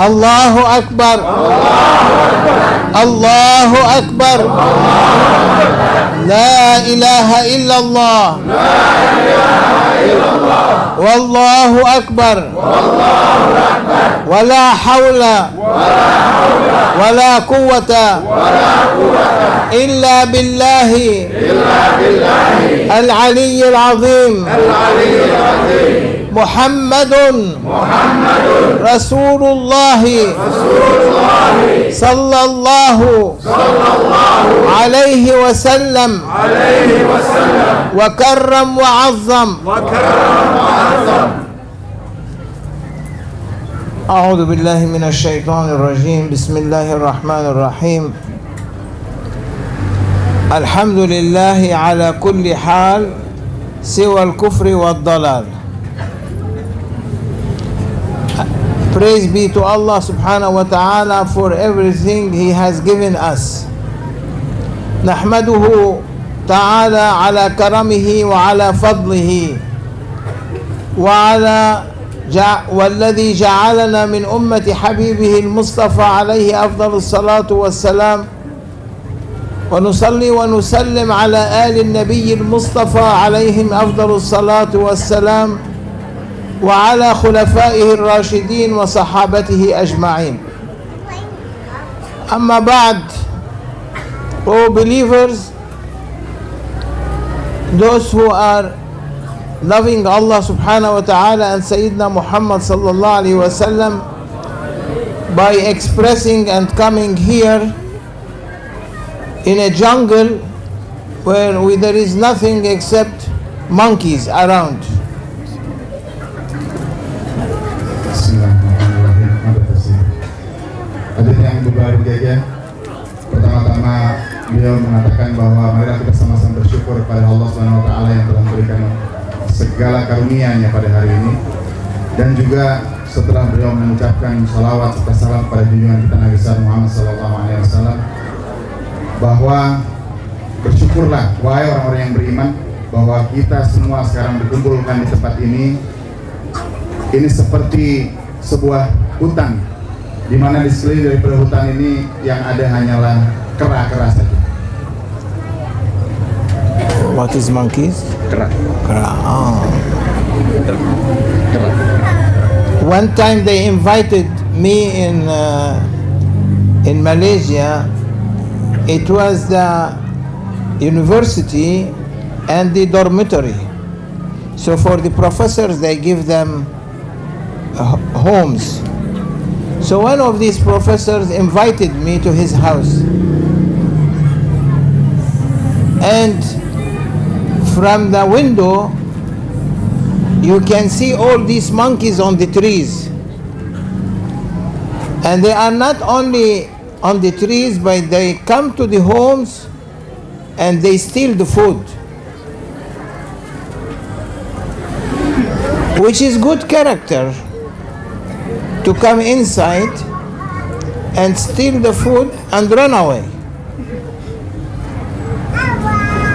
Allahu Akbar. Allahu Akbar. La ilaha illallah. Wallahu Akbar. Wala hawla wala quwwata illa billahi al-ali al-azim. Muhammadun Rasulullah sallallahu alaihi wasallam wa karram wa azzam. A'udzu billahi minasy syaithanir rajim. Bismillahir rahmanir rahim. Alhamdulillahi ala kulli hal siwa al-kufri wad-dalal. Praise be to Allah subhanahu wa ta'ala for everything He has given us. نحمده تعالى على كرمه وعلى فضله والذي جعلنا من أمة حبيبه المصطفى عليه أفضل الصلاة والسلام. ونصلي ونسلم على آل النبي المصطفى عليهم أفضل الصلاة والسلام وعلى خلفائه الراشدين وصحابته أجمعين. أما بعد, O believers, those who are loving Allah subhanahu wa ta'ala and Sayyidina Muhammad sallallahu alayhi wa sallam by expressing and coming here in a jungle where there is nothing except monkeys around. Hadirin yang berbahagia, pertama-tama beliau mengatakan bahwa marilah kita sama-sama bersyukur kepada Allah Subhanahu wa taala yang telah memberikan segala karunia-Nya pada hari ini. Dan juga setelah beliau mengucapkan salawat serta salam kepada junjungan kita Nabi Muhammad sallallahu alaihi wasallam, bahwa bersyukurlah wahai orang-orang yang beriman bahwa kita semua sekarang dikumpulkan di tempat ini. Ini seperti sebuah hutan, di mana di sekeliling daripada hutan ini yang ada hanyalah kera-kera saja. What is monkeys? Kera. Kera. Oh. Kera. One time they invited me in Malaysia. It was the university and the dormitory. So for the professors they give them homes. So one of these professors invited me to his house, and from the window you can see all these monkeys on the trees, and they are not only on the trees but they come to the homes and they steal the food, which is good character, to come inside and steal the food and run away.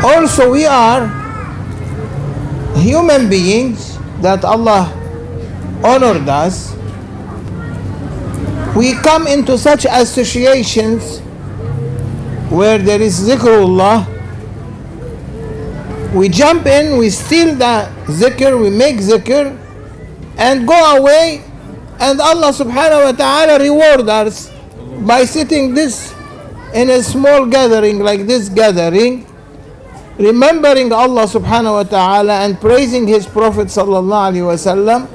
Also, we are human beings that Allah honored us. We come into such associations where there is zikrullah. We jump in, we steal the zikr, we make zikr and go away. And Allah subhanahu wa ta'ala reward us by sitting this in a small gathering like this gathering, remembering Allah subhanahu wa ta'ala and praising His Prophet sallallahu alaihi wasallam.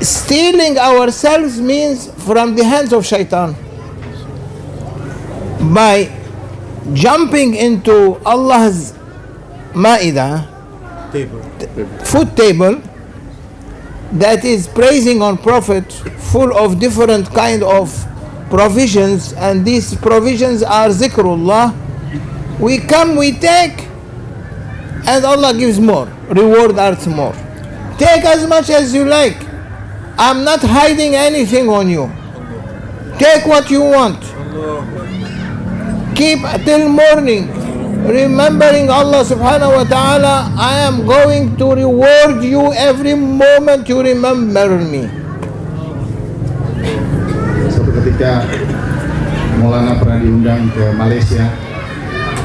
Stealing ourselves means from the hands of shaitan. By jumping into Allah's ma'idah, food table, that is praising on Prophet, full of different kind of provisions, and these provisions are zikrullah. We come, we take, and Allah gives more, reward us more. Take as much as you like. I'm not hiding anything on you. Take what you want. Keep till morning remembering Allah subhanahu wa ta'ala. I am going to reward you every moment you remember me. Suatu ketika Maulana pernah diundang ke Malaysia,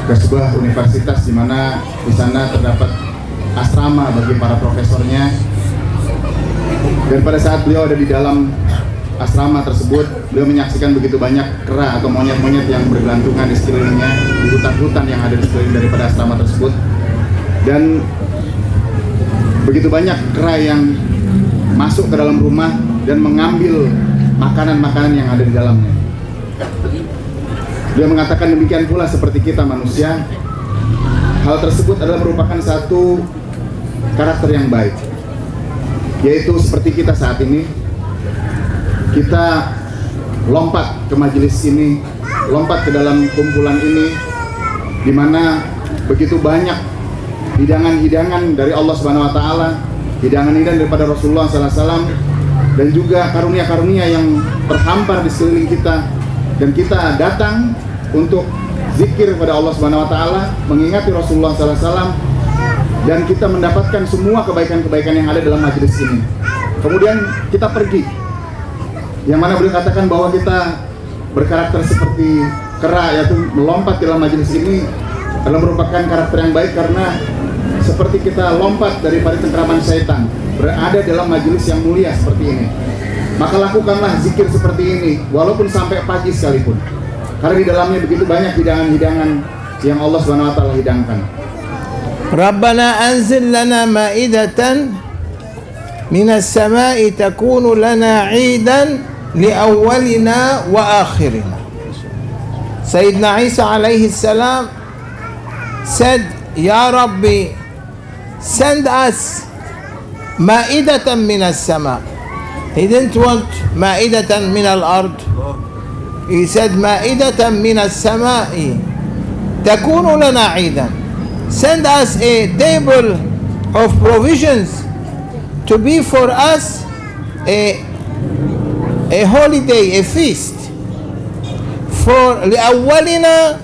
ke sebuah universitas di mana di sana terdapat asrama bagi para profesornya. Dan pada saat beliau ada di dalam asrama tersebut, beliau menyaksikan begitu banyak kera atau monyet-monyet yang bergelantungan di sekelilingnya, di hutan-hutan yang ada di sekeliling daripada asrama tersebut. Dan begitu banyak kera yang masuk ke dalam rumah dan mengambil makanan-makanan yang ada di dalamnya. Dia mengatakan demikian pula seperti kita manusia, hal tersebut adalah merupakan satu karakter yang baik, yaitu seperti kita saat ini, kita lompat ke majelis ini, lompat ke dalam kumpulan ini, di mana begitu banyak hidangan-hidangan dari Allah Subhanahu Wa Taala, hidangan-hidangan daripada Rasulullah SAW, dan juga karunia-karunia yang terhampar di sekeliling kita. Dan kita datang untuk zikir kepada Allah Subhanahu Wa Taala, mengingati Rasulullah SAW, dan kita mendapatkan semua kebaikan-kebaikan yang ada dalam majelis ini. Kemudian kita pergi, yang mana beliau katakan bahwa kita berkarakter seperti kera, yaitu melompat di dalam majelis ini adalah merupakan karakter yang baik, karena seperti kita lompat daripada cengkraman syaitan, berada dalam majelis yang mulia seperti ini. Maka lakukanlah zikir seperti ini walaupun sampai pagi sekalipun, karena di dalamnya begitu banyak hidangan-hidangan yang Allah Subhanahu Wa Taala hidangkan. Rabbana anzil lana ma'idatan minas sama'i takunu lana 'idan li awwalina wa akhirina. Sayyidina Isa alaihi salam said, Ya Rabbi, send us ma'idatan minas sama'. He didn't want ma'idatan min al-ard. He said ma'idatan min as-sama'i takunu lana 'idan. Send us a table of provisions to be for us a holiday, a feast for li'awwalina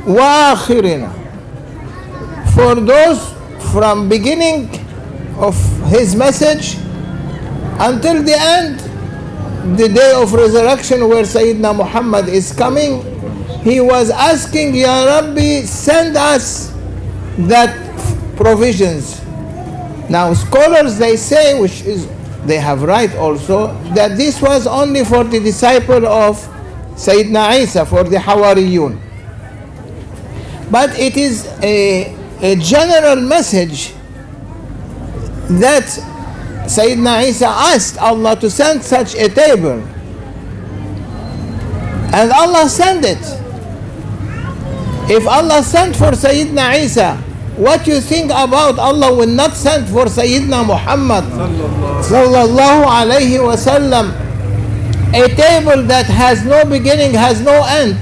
wa akhirina, for those from beginning of his message until the end, the day of resurrection where Sayyidina Muhammad is coming. He was asking, Ya Rabbi, send us that provisions. Now scholars, they say, which is, they have right also, that this was only for the disciple of Sayyidina Isa, for the Hawariyun. But it is a general message that Sayyidina Isa asked Allah to send such a table, and Allah sent it. If Allah sent for Sayyidina Isa, what you think about Allah will not send for Sayyidina Muhammad sallallahu alayhi wasallam a table that has no beginning, has no end,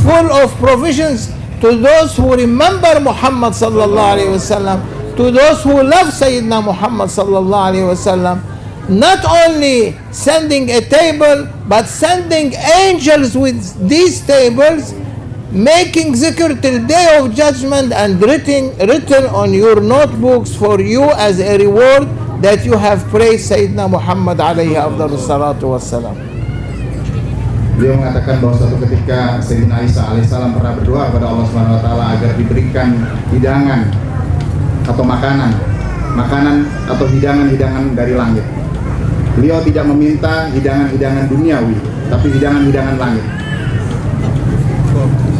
full of provisions to those who remember Muhammad sallallahu alayhi wasallam, to those who love Sayyidina Muhammad sallallahu alayhi wasallam. Not only sending a table, but sending angels with these tables, making zikr till day of judgment, and written on your notebooks for you as a reward that you have praised Sayyidina Muhammad alayhi afdalus salatu wassalam. Beliau mengatakan bahwa suatu ketika Sayyidina Isa alaihissalam pernah berdoa kepada Allah Subhanahu Wa Taala agar diberikan hidangan atau makanan atau hidangan-hidangan dari langit. Beliau tidak meminta hidangan-hidangan duniawi, tapi hidangan-hidangan langit.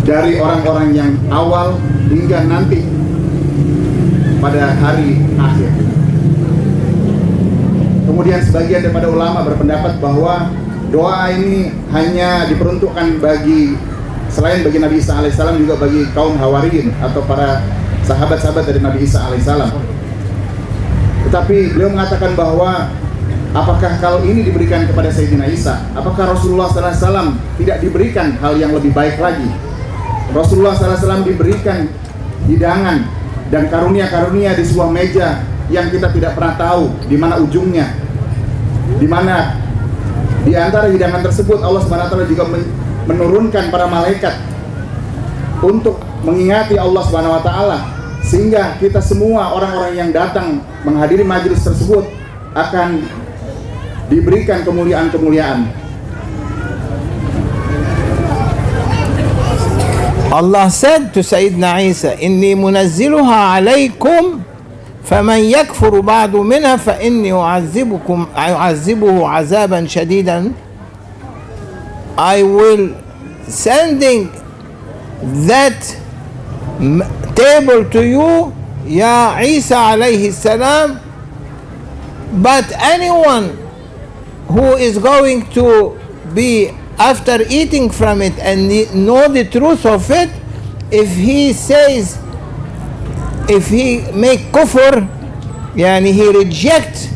Dari orang-orang yang awal hingga nanti pada hari akhir. Kemudian sebagian daripada ulama berpendapat bahwa doa ini hanya diperuntukkan selain bagi Nabi Isa alaihissalam, juga bagi kaum Hawariyin atau para sahabat-sahabat dari Nabi Isa alaihissalam. Tetapi beliau mengatakan bahwa apakah kalau ini diberikan kepada Sayyidina Isa, apakah Rasulullah SAW tidak diberikan hal yang lebih baik lagi? Rasulullah SAW diberikan hidangan dan karunia-karunia di sebuah meja yang kita tidak pernah tahu di mana ujungnya, di mana di antara hidangan tersebut Allah Subhanahu Wa Taala juga menurunkan para malaikat untuk mengingati Allah Subhanahu Wa Taala, sehingga kita semua orang-orang yang datang menghadiri majelis tersebut akan diberikan kemuliaan-kemuliaan. Allah said to Sayyidina Isa, Inni munazziluha alaykum faman yakfuru ba'du minha fa inni u'azzibuhu azaban shadidan. I will sending that table to you, Ya Isa alayhi salam, but anyone who is going to be after eating from it and know the truth of it, if he make kufr, yani he reject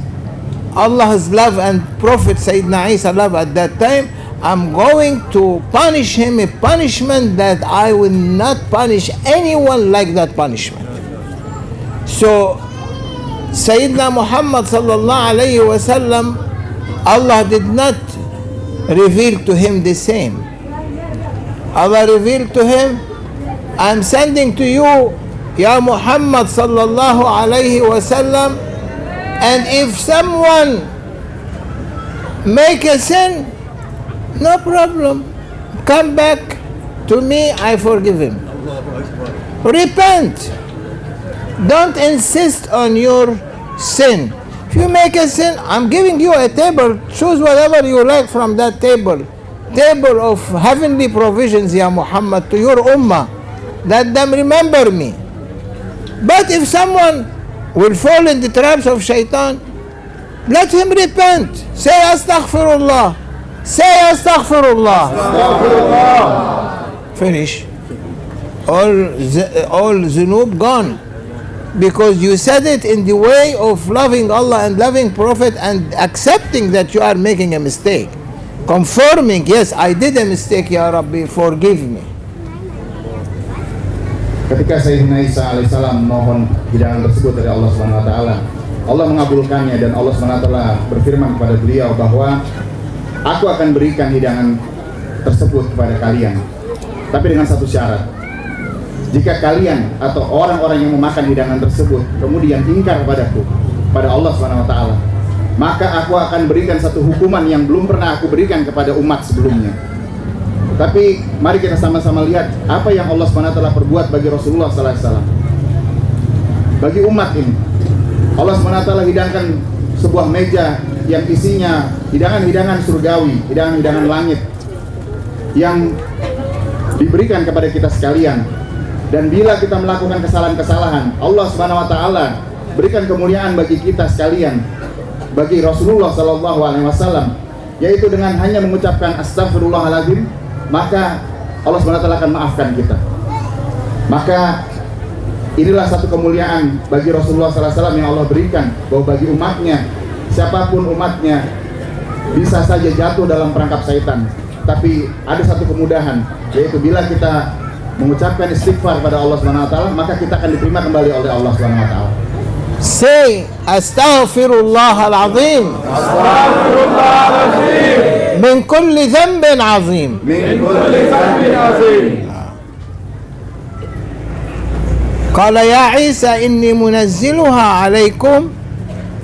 Allah's love and Prophet Sayyidina Isa love at that time, I'm going to punish him a punishment that I will not punish anyone like that punishment. So Sayyidina Muhammad sallallahu alayhi wa sallam, Allah did not reveal to him the same. Allah revealed to him, I'm sending to you, Ya Muhammad sallallahu alayhi wa sallam, and if someone make a sin, no problem, come back to me, I forgive him. Repent. Don't insist on your sin. If you make a sin, I'm giving you a table. Choose whatever you like from that table. Table of heavenly provisions, Ya Muhammad, to your ummah. Let them remember me. But if someone will fall in the traps of shaitan, let him repent. Say astaghfirullah. Say astaghfirullah. Finish. All zunub gone. Because you said it in the way of loving Allah and loving Prophet and accepting that you are making a mistake. Confirming, yes, I did a mistake, Ya Rabbi, forgive me. Ketika Sayyidina Isa alaihissalam mohon hidangan tersebut dari Allah Subhanahu wa taala, Allah mengabulkannya dan Allah Subhanahu wa taala berfirman kepada beliau bahwa aku akan berikan hidangan tersebut kepada kalian. Tapi dengan satu syarat. Jika kalian atau orang-orang yang memakan hidangan tersebut kemudian ingkar padaku, pada Allah Subhanahu wa taala, maka aku akan berikan satu hukuman yang belum pernah aku berikan kepada umat sebelumnya. Tapi mari kita sama-sama lihat apa yang Allah Subhanahu wa taala perbuat bagi Rasulullah sallallahu alaihi wasallam. Bagi umat ini, Allah Subhanahu wa taala hidangkan sebuah meja yang isinya hidangan-hidangan surgawi, hidangan-hidangan langit yang diberikan kepada kita sekalian. Dan bila kita melakukan kesalahan-kesalahan, Allah Subhanahu wa taala berikan kemuliaan bagi kita sekalian, bagi Rasulullah sallallahu alaihi wasallam, yaitu dengan hanya mengucapkan astagfirullahaladzim, maka Allah Subhanahu wa taala akan maafkan kita. Maka inilah satu kemuliaan bagi Rasulullah sallallahu alaihi wasallam yang Allah berikan, bahwa bagi umatnya, siapapun umatnya, bisa saja jatuh dalam perangkap syaitan. Tapi ada satu kemudahan, yaitu bila kita mengucapkan istighfar pada Allah Subhanahu wa taala, maka kita akan diterima kembali oleh Allah Subhanahu wa taala. Say astaghfirullah al-azim. Astaghfirullah al-azim. Min kulli dhanbin azim. Min kulli dhanbin azim. قال يا عيسى إني منزلها عليكم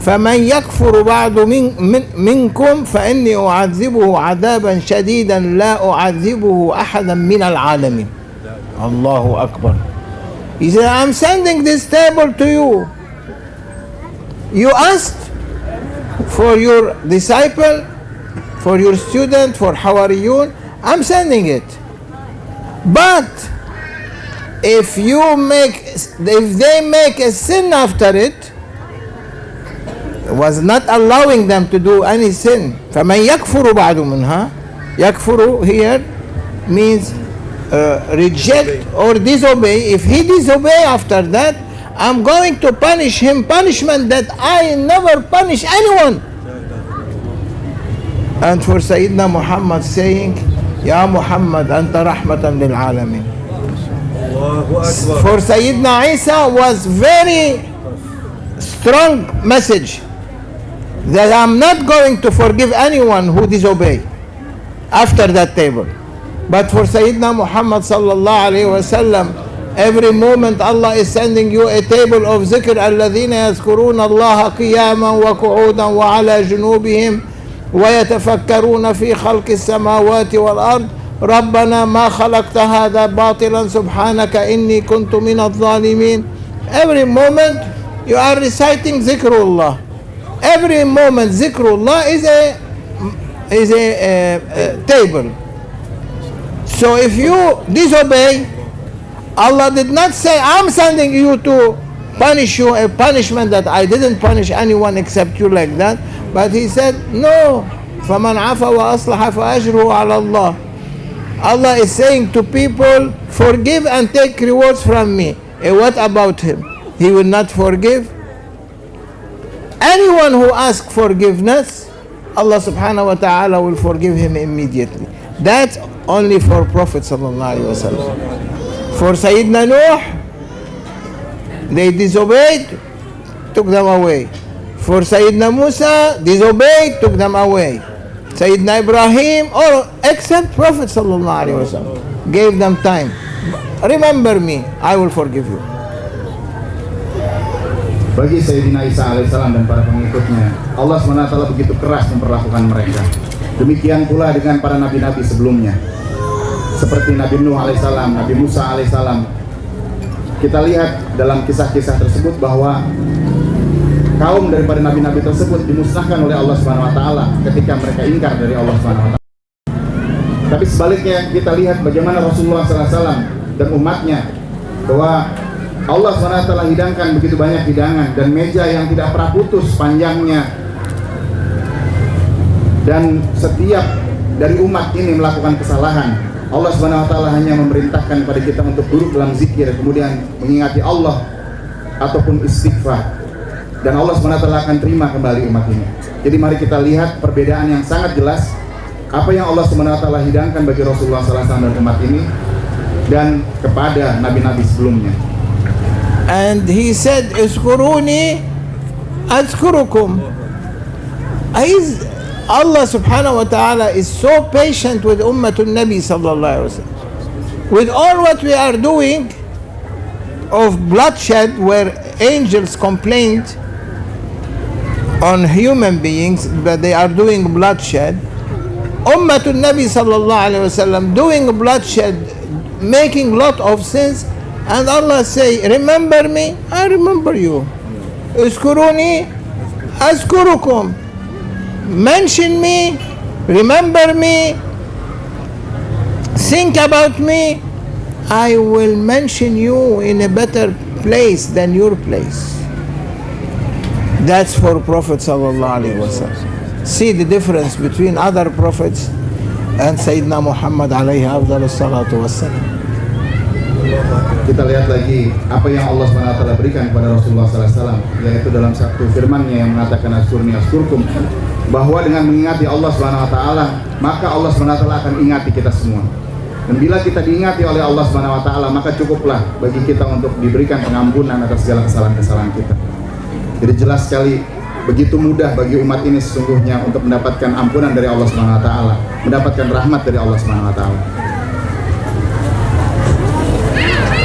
فمن يكفر بعد منكم فإني أعذبه عذابا شديدا لا أعذبه أحدا من العالمين. Allahu Akbar. He said, I'm sending this table to you. You asked for your disciple, for your student, for Hawariyun. I'm sending it. But if they make a sin after it, was not allowing them to do any sin. فَمَنْ يَكْفُرُ بَعْدُ مِنْهَا. يَكْفُرُ here means reject or disobey. If he disobey after that, I'm going to punish him punishment that I never punish anyone. And for Sayyidina Muhammad saying, Ya Muhammad, anta rahmatan lil alamin. For Sayyidina Isa was very strong message that I'm not going to forgive anyone who disobey after that table. But for Sayyidina Muhammad sallallahu alayhi wa sallam, every moment Allah is sending you a table of zikr, الَّذِينَ يَذْكُرُونَ اللَّهَ قِيَامًا وَقُعُودًا وَعَلَى جُنُوبِهِمْ ويتفكرون في خلق السماوات والأرض ربنا ما خلقت هذا باطلا سبحانك إني كنت من الظالمين. Every moment you are reciting zikrullah. Every moment zikrullah is a table. So if you disobey, Allah did not say, I'm sending you to punish you a punishment that I didn't punish anyone except you like that. But He said, no. فَمَنْ عَفَى وَأَصْلَحَ فَأَجْرُهُ عَلَى اللَّهِ. Allah is saying to people, forgive and take rewards from me. What about him? He will not forgive? Anyone who asks forgiveness, Allah subhanahu wa ta'ala will forgive him immediately. That's only for Prophet sallallahu alaihi wasallam. For Sayyidina Nuh, they disobeyed, took them away. For Sayyidina Musa, disobeyed, took them away. Sayyidina Ibrahim, or except Prophet sallallahu alaihi wasallam, gave them time. Remember me, I will forgive you. Bagi Sayyidina Isa alaihissalam dan para pengikutnya, Allah SWT begitu keras memperlakukan mereka. Demikian pula dengan para nabi-nabi sebelumnya, seperti Nabi Nuh alaihissalam, Nabi Musa alaihissalam. Kita lihat dalam kisah-kisah tersebut bahwa kaum daripada nabi-nabi tersebut dimusnahkan oleh Allah SWT ketika mereka ingkar dari Allah SWT. Tapi sebaliknya kita lihat bagaimana Rasulullah SAW dan umatnya, bahwa Allah SWT hidangkan begitu banyak hidangan dan meja yang tidak pernah putus panjangnya. Dan setiap dari umat ini melakukan kesalahan, Allah SWT hanya memerintahkan kepada kita untuk duduk dalam zikir, kemudian mengingati Allah ataupun istighfar. Dan Allah SWT akan terima kembali umat ini. Jadi mari kita lihat perbedaan yang sangat jelas apa yang Allah SWT hidangkan bagi Rasulullah SAW dan umat ini dan kepada nabi-nabi sebelumnya. And He said, "Izkuruni azkurukum." Allah subhanahu wa ta'ala is so patient with Ummatul Nabi sallallahu alaihi wasallam. With all what we are doing of bloodshed, where angels complained on human beings, but they are doing bloodshed. Ummatul Nabi sallallahu alaihi wasallam doing bloodshed, making lot of sins, and Allah say, remember me, I remember you. Uzkuruni azkurukum. Mention me, remember me, think about me, I will mention you in a better place than your place. That's for Prophet sallallahu alaihi wasallam. See the difference between other prophets and Sayyidina Muhammad alaihi afdalus salatu wassalam. Kita lihat lagi apa yang Allah SWT berikan kepada Rasulullah SAW, yaitu dalam satu firman-Nya yang mengatakan askurni askurkum, bahwa dengan mengingati Allah SWT maka Allah SWT akan ingati kita semua. Dan bila kita diingati oleh Allah SWT maka cukuplah bagi kita untuk diberikan pengampunan atas segala kesalahan-kesalahan kita. Jadi jelas sekali, begitu mudah bagi umat ini sesungguhnya untuk mendapatkan ampunan dari Allah SWT, mendapatkan rahmat dari Allah SWT.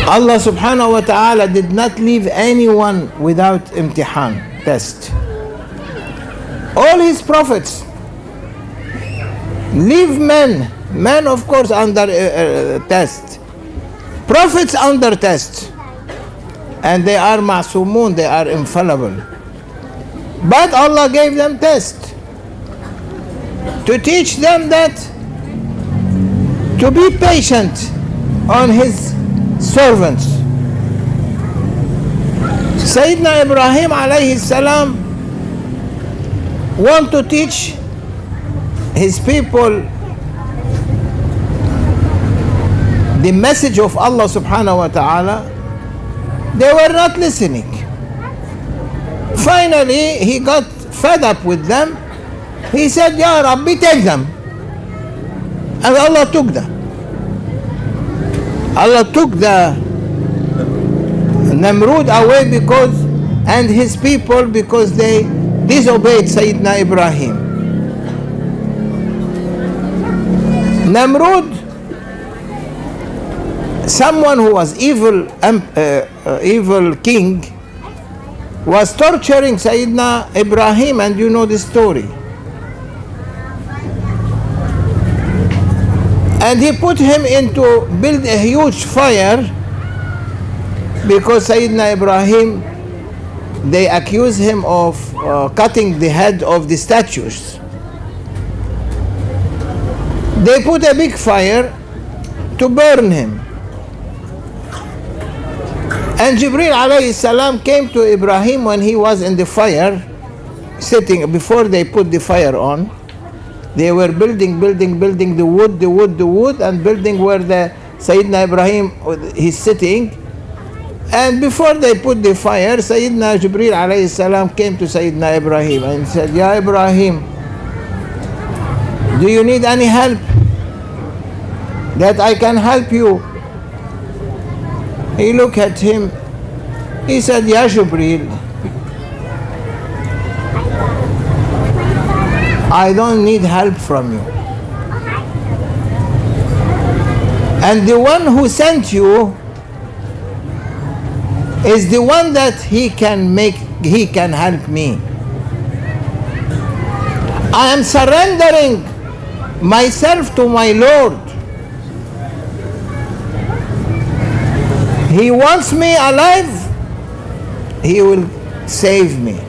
Allah subhanahu wa ta'ala did not leave anyone without imtihan, test. All His prophets leave men of course under test, prophets under test, and they are ma'sumun, they are infallible. But Allah gave them test to teach them that to be patient on His servants. Sayyidina Ibrahim alayhi salam want to teach his people the message of Allah subhanahu wa ta'ala. They were not listening. Finally, he got fed up with them. He said, Ya Rabbi, take them. And Allah took them. Allah took the Namrud away and his people because they disobeyed Sayyidina Ibrahim. Namrud, someone who was evil king, was torturing Sayyidina Ibrahim, and you know the story. And he put him into build a huge fire because Sayyidina Ibrahim, they accuse him of cutting the head of the statues. They put a big fire to burn him. And Jibreel alayhi salam came to Ibrahim when he was in the fire, sitting before they put the fire on. They were building the wood, and building where the Sayyidina Ibrahim is sitting. And before they put the fire, Sayyidina Jibreel alayhi salam came to Sayyidina Ibrahim and said, Ya Ibrahim, do you need any help? That I can help you? He looked at him. He said, Ya Jibreel, I don't need help from you. And the one who sent you is the one that he can help me. I am surrendering myself to my Lord. He wants me alive, he will save me.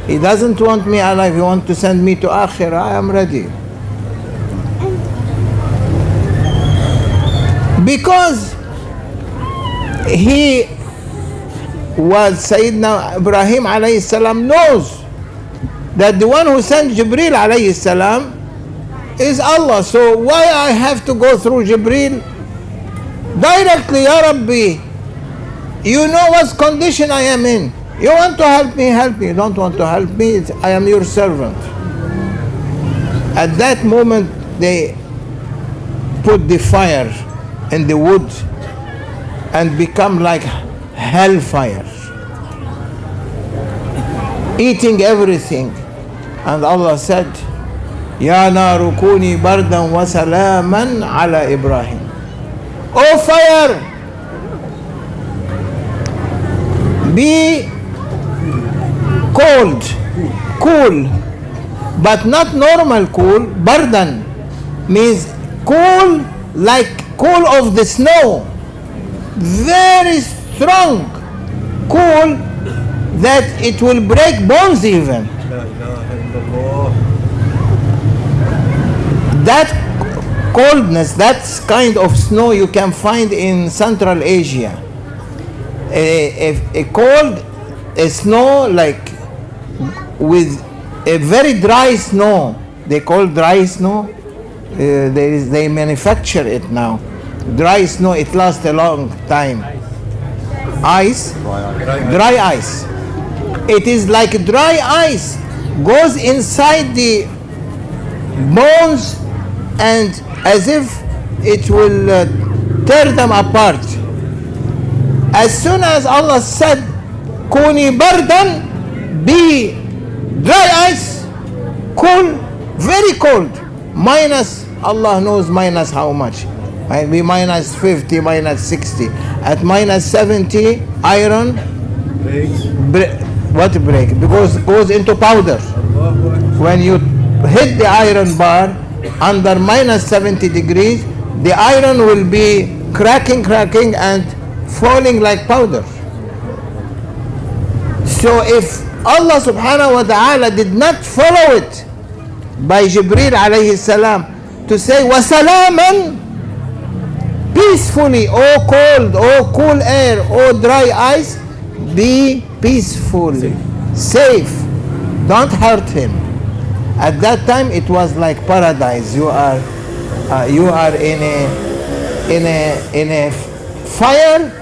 He doesn't want me alive, he wants to send me to Akhirah. I am ready. Because he was, Sayyidina Ibrahim alayhi salam knows that the one who sent Jibreel alayhi salam is Allah. So why I have to go through Jibreel directly? Ya Rabbi, you know what condition I am in. You want to help me, help me. You don't want to help me, I am your servant. At that moment, they put the fire in the wood and become like hellfire, eating everything. And Allah said, Ya naru kuni bardan wa salaman ala Ibrahim. O fire, be cool, but not normal cool. Bardan means cool, like cool of the snow, very strong, cool that it will break bones even. That coldness, that kind of snow you can find in Central Asia. A cold snow, like with a very dry snow, they call dry snow. They manufacture it now. Dry snow, it lasts a long time. Ice, dry ice. It is like dry ice, goes inside the bones, and as if it will tear them apart. As soon as Allah said, Kuni bardan, be dry ice, cool, very cold, minus, Allah knows minus how much. Might be minus 50, minus 60. At minus 70, iron what break? Because it goes into powder. When you hit the iron bar under minus 70 degrees, the iron will be cracking and falling like powder. So if Allah subhanahu wa ta'ala did not follow it by Jibreel alayhi salam to say wasalaman, peacefully, oh cold, oh cool air, oh dry ice, be peaceful, safe, don't hurt him. At that time it was like paradise. You are in a fire,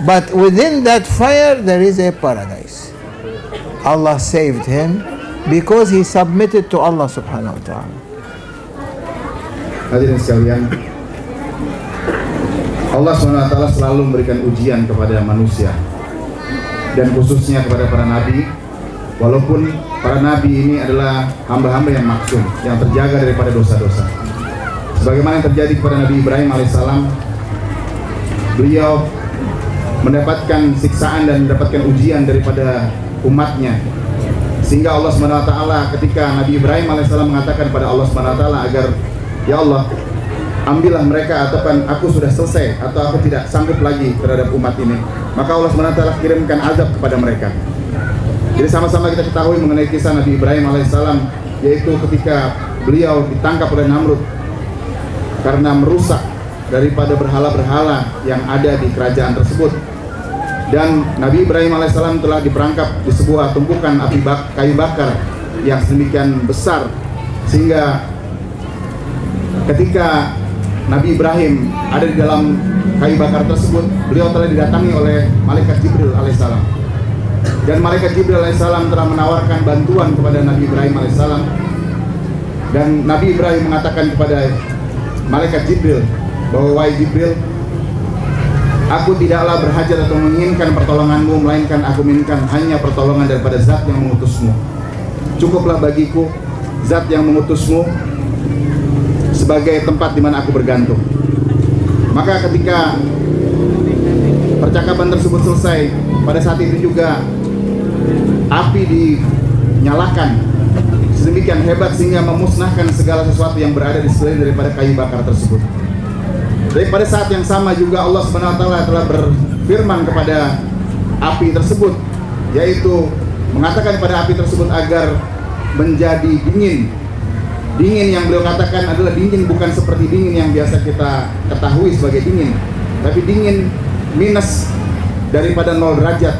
but within that fire there is a paradise. Allah saved him because he submitted to Allah subhanahu wa ta'ala. Hadirin sekalian, Allah SWT selalu memberikan ujian kepada manusia, dan khususnya kepada para nabi. Walaupun para nabi ini adalah hamba-hamba yang maksum, yang terjaga daripada dosa-dosa. Sebagaimana yang terjadi kepada Nabi Ibrahim alaihissalam, beliau mendapatkan siksaan dan mendapatkan ujian daripada umatnya, sehingga Allah SWT ketika Nabi Ibrahim alaihissalam mengatakan pada Allah SWT agar, ya Allah, ambillah mereka, ataupun aku sudah selesai atau aku tidak sanggup lagi terhadap umat ini. Maka Allah SWT kirimkan azab kepada mereka. Jadi sama-sama kita ketahui mengenai kisah Nabi Ibrahim alaihissalam, yaitu ketika beliau ditangkap oleh Namrud karena merusak daripada berhala-berhala yang ada di kerajaan tersebut. Dan Nabi Ibrahim alaihissalam telah diperangkap di sebuah tumpukan kayu bakar yang sedemikian besar, sehingga ketika Nabi Ibrahim ada di dalam kayu bakar tersebut, beliau telah didatangi oleh malaikat Jibril alaihissalam. Dan malaikat Jibril alaihissalam telah menawarkan bantuan kepada Nabi Ibrahim alaihissalam. Dan Nabi Ibrahim mengatakan kepada malaikat Jibril bahwa, wahai Jibril, aku tidaklah berhajat atau menginginkan pertolonganmu, melainkan aku menginginkan hanya pertolongan daripada Zat yang mengutusmu. Cukuplah bagiku Zat yang mengutusmu sebagai tempat di mana aku bergantung. Maka ketika percakapan tersebut selesai, pada saat itu juga api dinyalakan sedemikian hebat sehingga memusnahkan segala sesuatu yang berada di sekeliling daripada kayu bakar tersebut. Jadi pada saat yang sama juga Allah SWT telah berfirman kepada api tersebut, yaitu mengatakan kepada api tersebut agar menjadi dingin. Dingin yang beliau katakan adalah dingin bukan seperti dingin yang biasa kita ketahui sebagai dingin, tapi dingin minus daripada 0 derajat.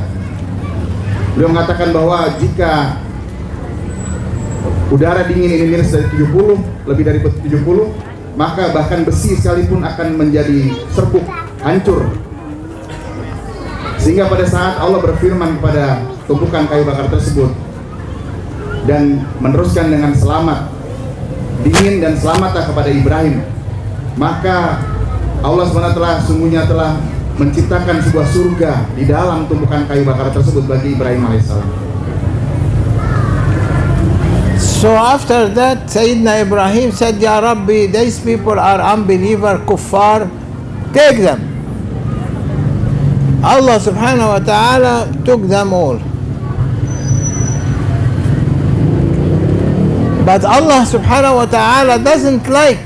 Beliau mengatakan bahwa jika udara dingin ini minus dari 70, lebih dari 70, maka bahkan besi sekalipun akan menjadi serbuk, hancur. Sehingga pada saat Allah berfirman kepada tumpukan kayu bakar tersebut dan meneruskan dengan selamat, dingin dan selamatlah kepada Ibrahim, maka Allah SWT sungguhnya telah menciptakan sebuah surga di dalam tumpukan kayu bakar tersebut bagi Ibrahim alaihissalam. So after that, Sayyidina Ibrahim said, Ya Rabbi, these people are unbeliever, kuffar, take them. Allah subhanahu wa ta'ala took them all. But Allah subhanahu wa ta'ala doesn't like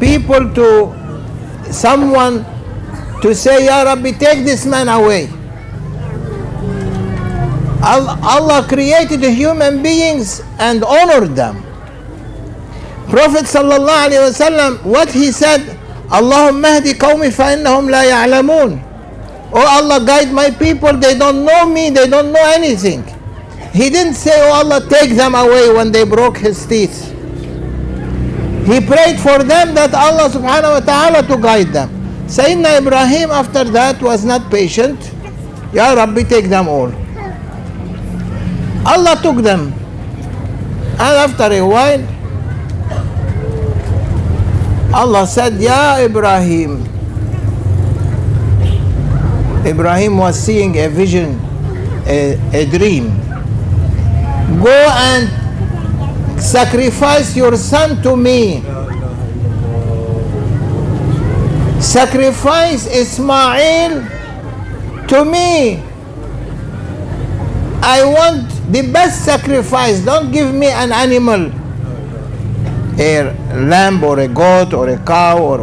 people someone to say, Ya Rabbi, take this man away. Allah created human beings and honored them. Prophet sallallahu alaihi wasallam, what he said, Allahumma hdi qawmi fa innahum la ya'lamun. Oh Allah, guide my people, they don't know me, they don't know anything. He didn't say, oh Allah, take them away when they broke his teeth. He prayed for them that Allah subhanahu wa ta'ala to guide them. Sayyidina Ibrahim after that was not patient. Ya Rabbi, take them all. Allah took them. And after a while, Allah said, Ya Ibrahim. Ibrahim was seeing a vision, a dream. Go and sacrifice your son to me. Sacrifice Ismail to me. I want the best sacrifice. Don't give me an animal, a lamb or a goat or a cow or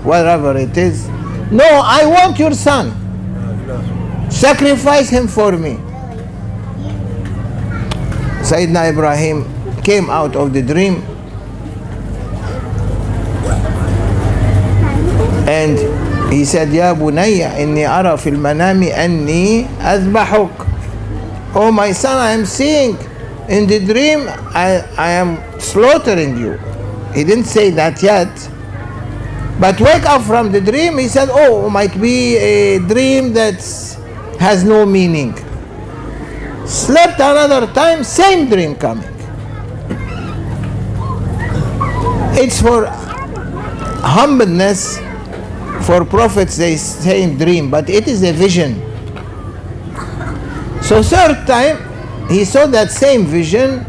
whatever it is. No, I want your son. Sacrifice him for me. Sayyidina Ibrahim came out of the dream and he said, Ya bunayya inni ara fil manami anni azbahuk. Oh my son, I am seeing in the dream I am slaughtering you. He didn't say that yet, but wake up from the dream. He said, oh, might be a dream that has no meaning. Slept another time, same dream coming. It's for humbleness. For prophets they say in dream, but it is a vision. So third time he saw that same vision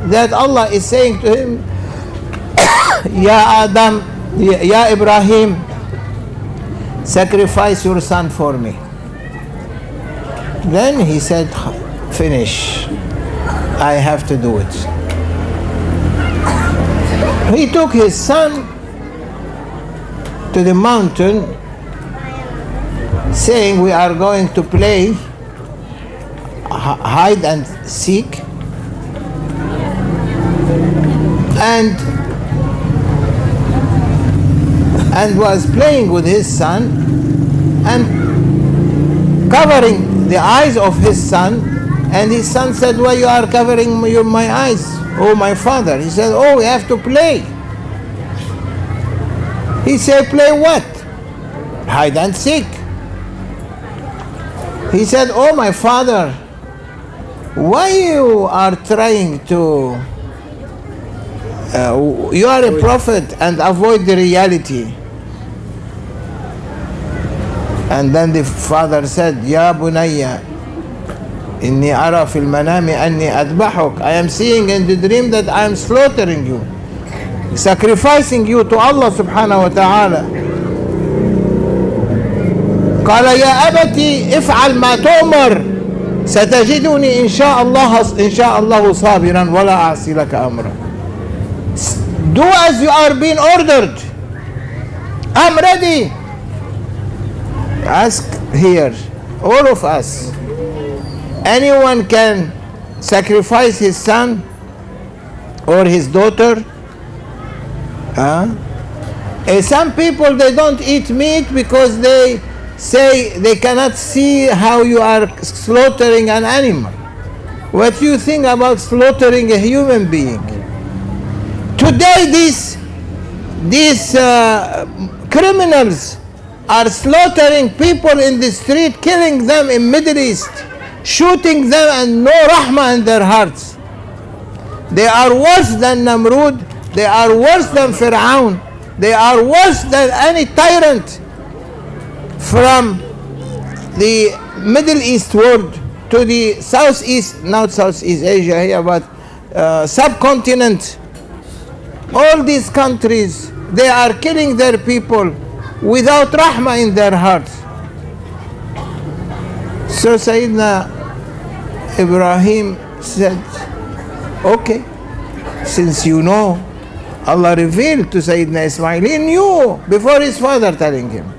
that Allah is saying to him, Ya Adam, Ya Ibrahim, sacrifice your son for me. Then he said, finish, I have to do it. He took his son to the mountain, saying, we are going to play hide and seek, and was playing with his son and covering the eyes of his son. And his son said, why you are covering my eyes, oh my father? He said, oh, we have to play. He said, play what? Hide and seek. He said, oh my father, why you are trying to you are a prophet and avoid the reality? And then the father said, Ya bunayya, inni ara fil manami anni adbahuk. I am seeing in the dream that I am slaughtering you, sacrificing you to Allah subhanahu wa ta'ala. قال يا أبتي افعل ما تؤمر ستجدني إن شاء الله صابرا ولا أعصي لك أمرا. Do as you are being ordered. I'm ready. Ask here, all of us, anyone can sacrifice his son or his daughter? Some people, they don't eat meat because they say they cannot see how you are slaughtering an animal. What do you think about slaughtering a human being? Today these criminals are slaughtering people in the street, killing them in Middle East, shooting them, and no rahmah in their hearts. They are worse than Namrud, they are worse than Fir'aun, they are worse than any tyrant from the Middle East world to the Southeast, not Southeast Asia here, but subcontinent. All these countries, they are killing their people without rahmah in their hearts. So Sayyidina Ibrahim said, okay, since you know, Allah revealed to Sayyidina Ismail, he knew before his father telling him.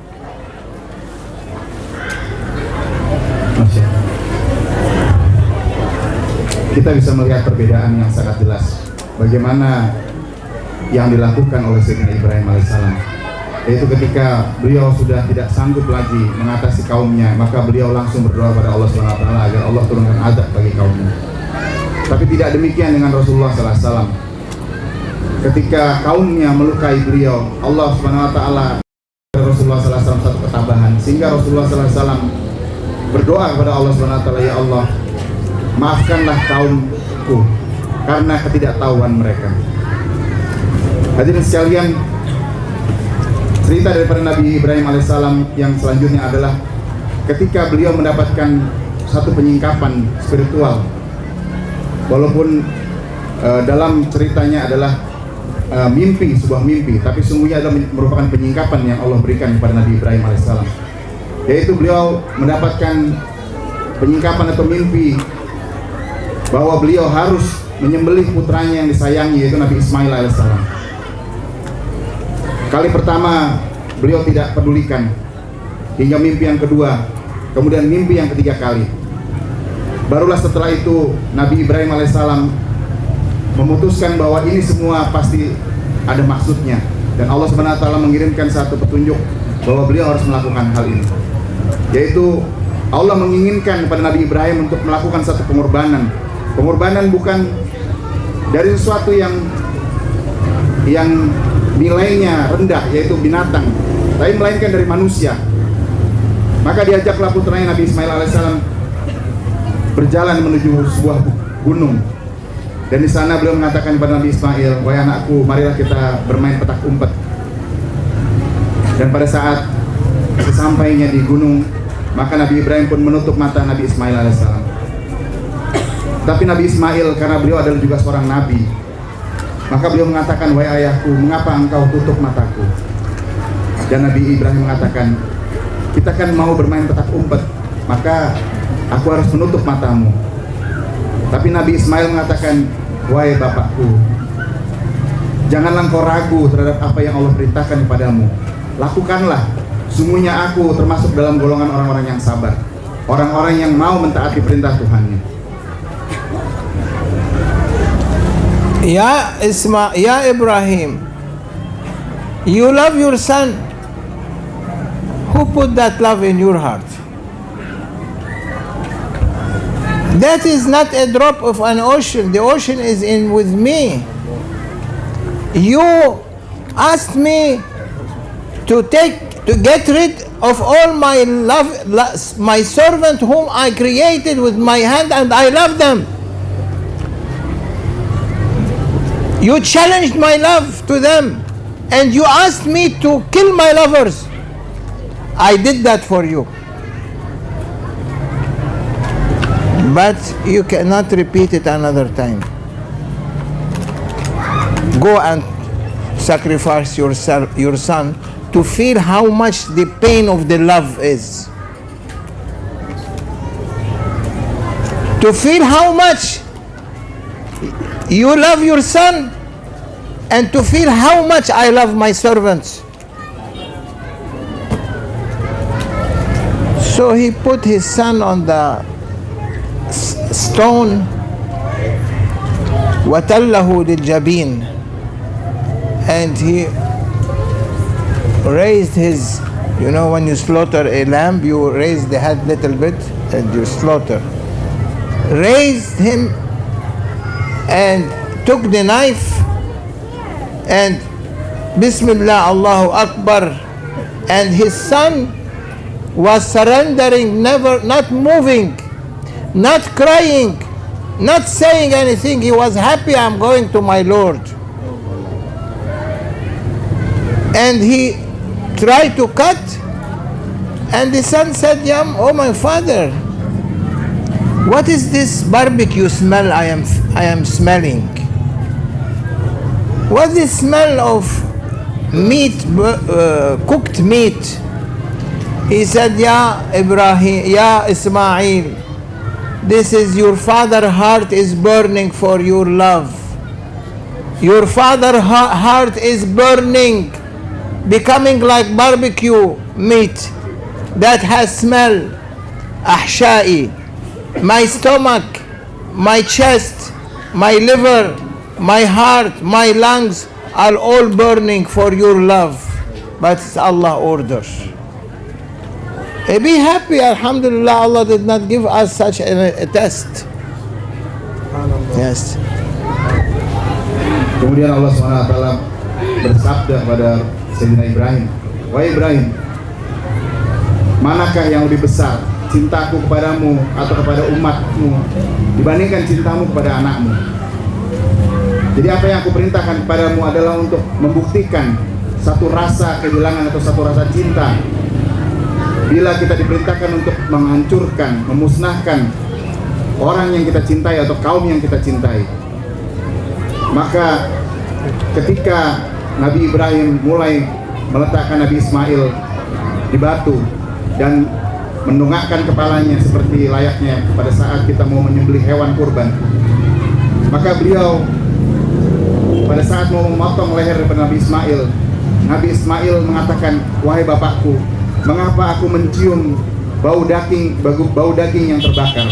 Kita bisa melihat perbedaan yang sangat jelas bagaimana yang dilakukan oleh Sayyidina Ibrahim alaihissalam, yaitu ketika beliau sudah tidak sanggup lagi mengatasi kaumnya, maka beliau langsung berdoa pada Allah SWT agar Allah turunkan azab bagi kaumnya. Tapi tidak demikian dengan Rasulullah SAW. Ketika kaumnya melukai beliau, Allah SWT Rasulullah SAW satu ketabahan, sehingga Rasulullah SAW berdoa kepada Allah SWT, ya Allah, maafkanlah kaumku karena ketidaktahuan mereka. Hadirin sekalian, cerita daripada Nabi Ibrahim alaihissalam yang selanjutnya adalah ketika beliau mendapatkan satu penyingkapan spiritual. Walaupun dalam ceritanya adalah mimpi, sebuah mimpi, tapi sungguhnya adalah merupakan penyingkapan yang Allah berikan kepada Nabi Ibrahim alaihissalam, yaitu beliau mendapatkan penyingkapan atau mimpi bahwa beliau harus menyembelih putranya yang disayangi, yaitu Nabi Ismail alaihissalam. Kali pertama beliau tidak pedulikan, hingga mimpi yang kedua, kemudian mimpi yang ketiga kali. Barulah setelah itu Nabi Ibrahim alaihissalam memutuskan bahwa ini semua pasti ada maksudnya, dan Allah SWT mengirimkan satu petunjuk bahwa beliau harus melakukan hal ini, yaitu Allah menginginkan kepada Nabi Ibrahim untuk melakukan satu pengorbanan. Pengorbanan bukan dari sesuatu yang nilainya rendah, yaitu binatang, tapi melainkan dari manusia. Maka diajaklah putranya Nabi Ismail alaihissalam berjalan menuju sebuah gunung, dan di sana beliau mengatakan kepada Nabi Ismail, wahai anakku, marilah kita bermain petak umpet. Dan pada saat sesampainya di gunung, maka Nabi Ibrahim pun menutup mata Nabi Ismail alaihissalam. Tapi Nabi Ismail, karena beliau adalah juga seorang nabi, maka beliau mengatakan, wahai ayahku, mengapa engkau tutup mataku? Dan Nabi Ibrahim mengatakan, kita kan mau bermain petak umpet, maka aku harus menutup matamu. Tapi Nabi Ismail mengatakan, wahai bapakku, janganlah engkau ragu terhadap apa yang Allah perintahkan kepadamu, lakukanlah. Sungguhnya aku termasuk dalam golongan orang-orang yang sabar, orang-orang yang mau mentaati perintah Tuhannya. Ya Ibrahim, you love your son. Who put that love in your heart? That is not a drop of an ocean. The ocean is in with me. You asked me to get rid of all my my servant whom I created with my hand, and I love them. You challenged my love to them, and you asked me to kill my lovers. I did that for you. But you cannot repeat it another time. Go and sacrifice your son to feel how much the pain of the love is. To feel how much you love your son, and to feel how much I love my servants. So he put his son on the stone, وَتَلَّهُ لِلْجَبِينِ, and he raised his, when you slaughter a lamb, you raise the head little bit and you slaughter. Raised him and took the knife and Bismillah, Allahu Akbar, and his son was surrendering, not moving, not crying, not saying anything. He was happy, I'm going to my Lord. And he tried to cut, and the son said, oh my father, what is this barbecue smell I am smelling? What's the smell of meat, cooked meat? He said, Ya Ibrahim, Ya Ismail, this is your father's heart is burning for your love. Your father's heart is burning, becoming like barbecue meat that has smell. Ahsha'i, my stomach, my chest, my liver, my heart, my lungs are all burning for your love. But it's Allah's order. Be happy, Alhamdulillah, Allah did not give us such a test. Yes. Kemudian Allah SWT bersabda kepada Sayyidina Ibrahim, wahai Ibrahim, manakah yang lebih besar, cintaku kepadamu atau kepada umatmu dibandingkan cintamu kepada anakmu? Jadi apa yang aku perintahkan kepadamu adalah untuk membuktikan satu rasa kehilangan atau satu rasa cinta. Bila kita diperintahkan untuk menghancurkan, memusnahkan orang yang kita cintai atau kaum yang kita cintai, maka ketika Nabi Ibrahim mulai meletakkan Nabi Ismail di batu dan mendongakkan kepalanya seperti layaknya pada saat kita mau menyembelih hewan kurban, maka beliau pada saat mau memotong leher daripada Nabi Ismail mengatakan, wahai bapakku, mengapa aku mencium bau daging yang terbakar?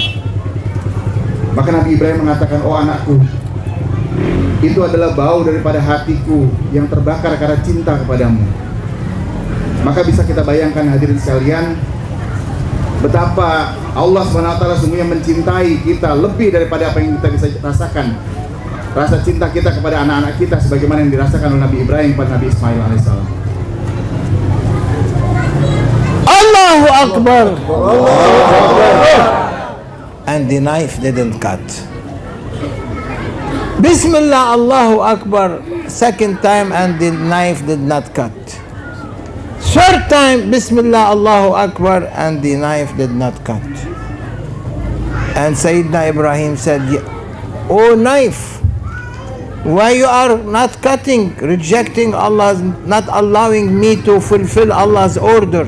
Maka Nabi Ibrahim mengatakan, oh anakku, itu adalah bau daripada hatiku yang terbakar karena cinta kepadamu. Maka bisa kita bayangkan hadirin sekalian, betapa Allah SWT sungguhnya mencintai kita lebih daripada apa yang kita bisa rasakan. Rasa cinta kita kepada anak-anak kita sebagaimana yang dirasakan oleh Nabi Ibrahim pada Nabi Ismail alaihissalam. Allahu Akbar. And the knife didn't cut. Bismillah, Allahu Akbar, second time, and the knife did not cut. Third time, Bismillah, Allahu Akbar, and the knife did not cut. And Sayyidina Ibrahim said, oh knife, why you are not cutting, rejecting Allah's, not allowing me to fulfill Allah's order?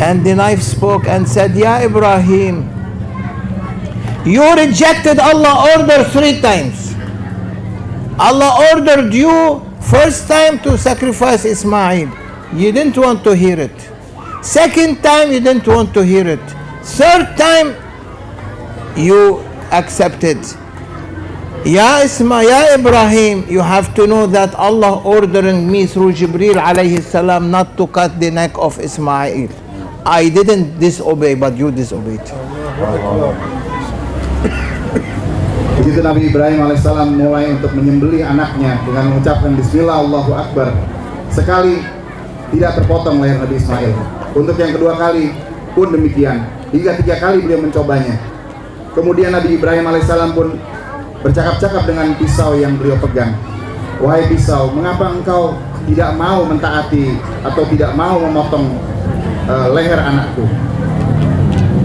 And the knife spoke and said, Ya Ibrahim, you rejected Allah's order 3 times. Allah ordered you First time to sacrifice Ismail, you didn't want to hear it. Second time, you didn't want to hear it. Third time, you accepted. Ya Ibrahim, you have to know that Allah ordering me through Jibril alayhi salam not to cut the neck of Ismail. I didn't disobey, but you disobeyed. Begitu Nabi Ibrahim alaihissalam mulai untuk menyembelih anaknya dengan mengucapkan Bismillah Allahu Akbar, sekali tidak terpotong leher Nabi Ismail. Untuk yang kedua kali pun demikian, hingga 3 kali beliau mencobanya. Kemudian Nabi Ibrahim alaihissalam pun bercakap-cakap dengan pisau yang beliau pegang. Wahai pisau, mengapa engkau tidak mau mentaati atau tidak mau memotong leher anakku?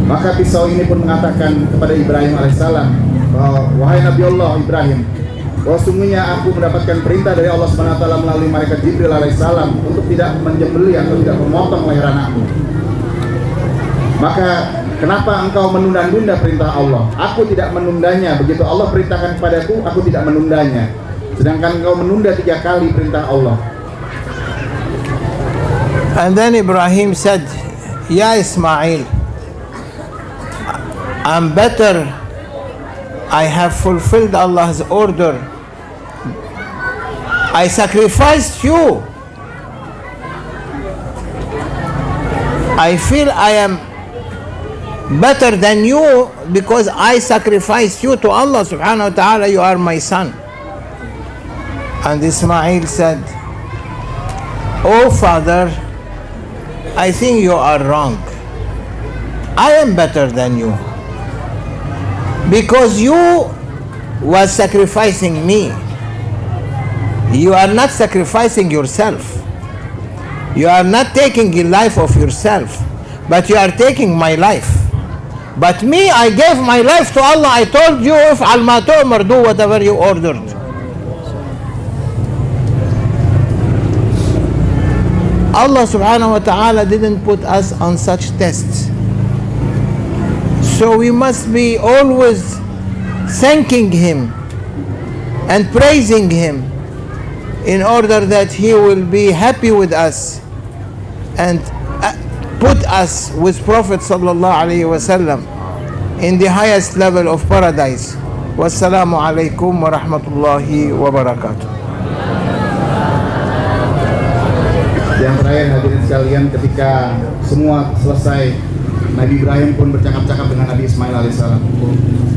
Maka pisau ini pun mengatakan kepada Ibrahim alaihissalam, wahai Nabi Allah Ibrahim, bahwa sungguhnya aku mendapatkan perintah dari Allah SWT melalui malaikat Jibril alaihissalam untuk tidak menjembelih atau tidak memotong leher anakku. Maka kenapa engkau menunda-nunda perintah Allah? Aku tidak menundanya. Begitu Allah perintahkan kepadaku, aku tidak menundanya. Sedangkan engkau menunda 3 kali perintah Allah. And then Ibrahim said, Ya Ismail, I'm better. I have fulfilled Allah's order. I sacrificed you. I feel I am better than you because I sacrificed you to Allah subhanahu wa ta'ala. You are my son. And Ismail said, Oh father, I think you are wrong. I am better than you because you was sacrificing me. You are not sacrificing yourself. You are not taking the life of yourself, but you are taking my life. But me, I gave my life to Allah. I told you, if al ma tu'mar, do whatever you ordered. Allah subhanahu wa ta'ala didn't put us on such tests. So we must be always thanking Him and praising Him in order that He will be happy with us and put us with Prophet sallallahu alaihi wasallam in the highest level of paradise. Wassalamu alaikum wa rahmatullahi wa barakatuh. Yang terakhir hadirin sekalian, ketika semua selesai, Nabi Ibrahim pun bercakap-cakap dengan Nabi Ismail alaihissalam.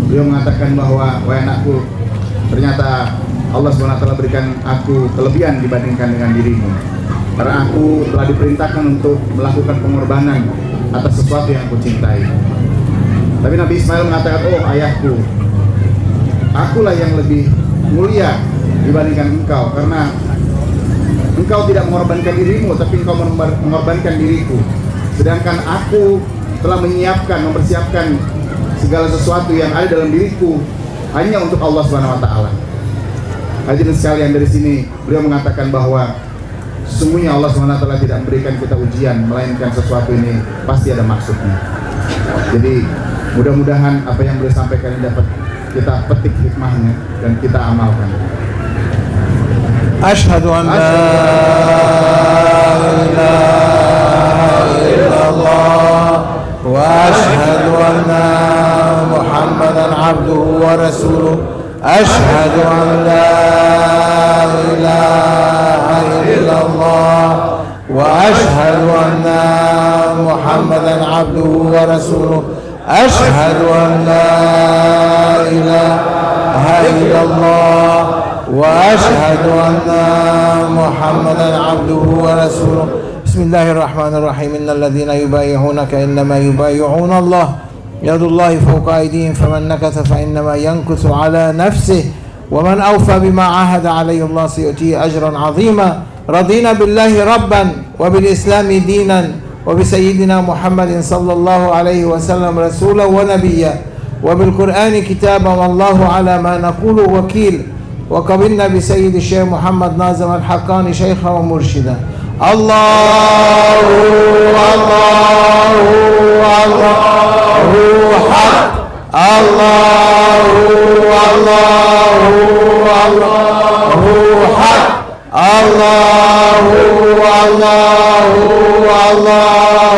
Beliau mengatakan bahwa, wahai anakku, ternyata Allah SWT berikan aku kelebihan dibandingkan dengan dirimu. Karena aku telah diperintahkan untuk melakukan pengorbanan atas sesuatu yang aku cintai. Tapi Nabi Ismail mengatakan, oh ayahku, akulah yang lebih mulia dibandingkan engkau, karena engkau tidak mengorbankan dirimu, tapi engkau mengorbankan diriku. Sedangkan aku telah menyiapkan, mempersiapkan segala sesuatu yang ada dalam diriku hanya untuk Allah SWT. Hadirin sekalian, dari sini beliau mengatakan bahwa sesungguhnya Allah SWT tidak memberikan kita ujian, melainkan sesuatu ini pasti ada maksudnya. Jadi mudah-mudahan apa yang beliau sampaikan ini dapat kita petik hikmahnya dan kita amalkan. Ashhadu an la ilaha illallah wa ashhadu anna Muhammadan abduhu wa rasuluh. Ashhadu an la ilaha illallah wa ashhadu anna Muhammadan abduhu wa rasuluh. Ashhadu an la ilaha illallah wa ashhadu anna Muhammadan abduhu wa rasuluh. Bismillahirrahmanirrahim. Innal ladzina yubayyi'unaka innama yubayyi'una Allah. Yadullahi fawqa aydihim faman nakatha fa innama yankuthu ala nafsihi wa man awfa bima ahada alayhi Allah sayutihi ajran 'azima. Radina billahi rabban wa bil islami dinan wa bi sayyidina Muhammadin sallallahu alaihi wasallam rasulan wa nabiyya wa bil Qur'ani kitaban wallahu ala ma naqulu wakil. Wa qabilna bi sayyid Syekh Muhammad Nazim al-Haqqani shaykha wa murshida. Allahu Allahu Allahu haq. Allahu Allahu Allahu haq. الله الله الله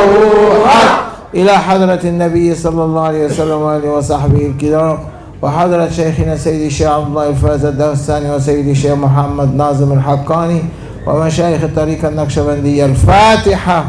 حق إلى حضرة النبي صلى الله عليه وسلم وآله وصحبه الكرام، وحضرة شيخنا سيدي الشيخ عبد الله الفاز الدهستاني وسيدي الشيخ محمد ناظم الحقاني ومشايخ الطريقة النقشبندية. الفاتحة.